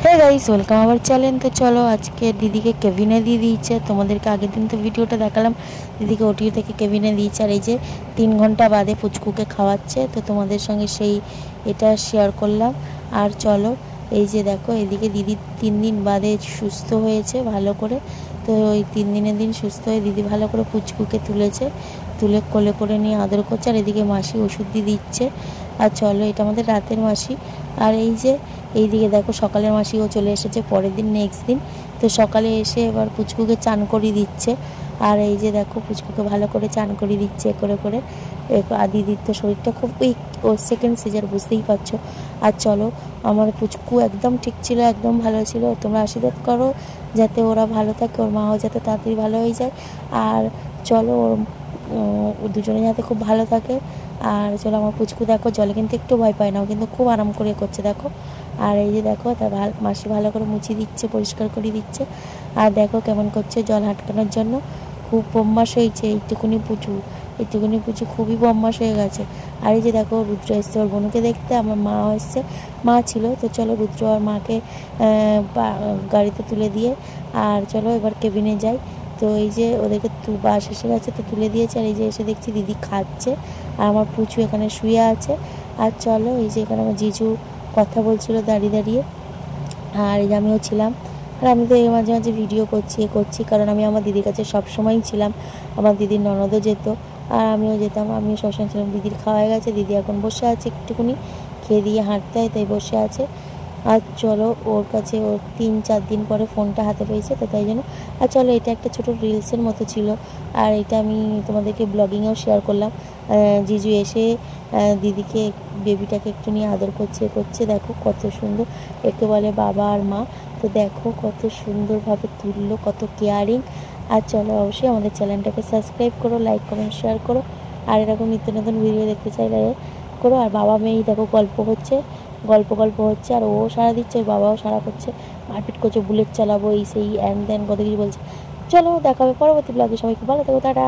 Hey guys, welcome our channel. তো চলো আজকে দিদিকে কেবিনে দিয়ে দিয়েছে। তোমাদেরকে আগের দিন তো ভিডিওটা দেখালাম, দিদিকে ওটি থেকে কেবিনে দিয়েছে। আর এই যে 3 ঘন্টা বাদে পুচকুকে খাওয়াচ্ছে, তো তোমাদের সঙ্গে সেই এটা শেয়ার করলাম। আর চলো এই যে দেখো, এদিকে দিদি 3 দিন বাদে সুস্থ হয়েছে ভালো করে। তো ওই 3 দিনের দিন সুস্থ হয়ে দিদি ভালো করে পুচকুকে তুলেছে, তুলে কোলে করে নিয়ে আদর করছে। আর এদিকে মাসি ওষুধ দিয়ে দিচ্ছে। আর চলো, এটা আমাদের রাতের মাসি। আর এই যে এইদিকে দেখো, সকালের মাসিও চলে এসেছে পরের দিন, নেক্সট দিন। তো সকালে এসে এবার পুচকুকে চান করিয়ে দিচ্ছে। আর এই যে দেখো, পুচকুকে ভালো করে চান করিয়ে দিচ্ছে করে করে। আর দিদির তো শরীরটা খুব উইক, ও সেকেন্ড সিজার, বুঝতেই পারছো। আর চলো, আমার পুচকু একদম ঠিক ছিল, একদম ভালো ছিল। তোমরা আশীর্বাদ করো যাতে ওরা ভালো থাকে, ওর মাও যাতে তাড়াতাড়ি ভালো হয়ে যায়। আর চলো, ওর দুজনে যাতে খুব ভালো থাকে। আর চলো, আমার পুচকু দেখো জলে কিন্তু একটু ভয় পায় না, ও কিন্তু খুব আরাম করে করছে দেখো। আর এই যে দেখো, তার মাসি ভালো করে মুছিয়ে দিচ্ছে, পরিষ্কার করে দিচ্ছে। আর দেখো কেমন করছে জল হাটকানোর জন্য। খুব বম্মাস হয়েছে এইটুকুনি পুচু খুবই বম্মাস হয়ে গেছে। আর এই যে দেখো, রুদ্র এসছে ওর বোনকে দেখতে, আমার মা এসছে, মা ছিল। তো চলো, রুদ্র আর মাকে গাড়িতে তুলে দিয়ে আর চলো এবার কেবিনে যাই। তো এই যে ওদেরকে বাস এসে গেছে, তো তুলে দিয়েছে। আর এই যে এসে দেখছি দিদি খাচ্ছে, আর আমার পুচু এখানে শুয়ে আছে। আর চলো, এই যে এখানে আমার জিজু কথা বলছিল দাঁড়িয়ে দাঁড়িয়ে। আর এই যে আমিও ছিলাম। আর আমি তো মাঝে মাঝে ভিডিও করছি, কারণ আমি আমার দিদির কাছে সবসময়ই ছিলাম। আমার দিদির ননদও যেত আর আমিও যেতাম, আমিও সবসময় ছিলাম। দিদির খাওয়া হয়ে গেছে, দিদি এখন বসে আছে, একটুকুনি খেয়ে দিয়ে হাঁটতে হয় তাই বসে আছে। আর চলো, ওর কাছে ওর 3-4 দিন পরে ফোনটা হাতে পেয়েছে, তো তাই জন্য। আর চলো, এটা একটা ছোটো রিলসের মতো ছিল। আর এটা আমি তোমাদেরকে ব্লগিংয়েও শেয়ার করলাম। জিজু এসে দিদিকে, বেবিটাকে একটু নিয়ে আদর করছে দেখো কত সুন্দর। একে বলে বাবা আর মা। তো দেখো কত সুন্দরভাবে তুললো, কত কেয়ারিং। আর চলো, অবশ্যই আমাদের চ্যানেলটাকে সাবস্ক্রাইব করো, লাইক কমেন্ট শেয়ার করো। আর এরকম নিত্য নতুন ভিডিও দেখতে চাইলে করো। আর বাবা মেয়েই দেখো গল্প হচ্ছে। আর ও সারা দিচ্ছে, ওর বাবাও সারা করছে, মারপিট করছে, বুলেট চালাবো এই সেই অ্যান দেন কত কিছু বলছে। চলো, দেখা হবে পরবর্তী ব্লগে। সবাইকে ভালো থেকো, টাটা।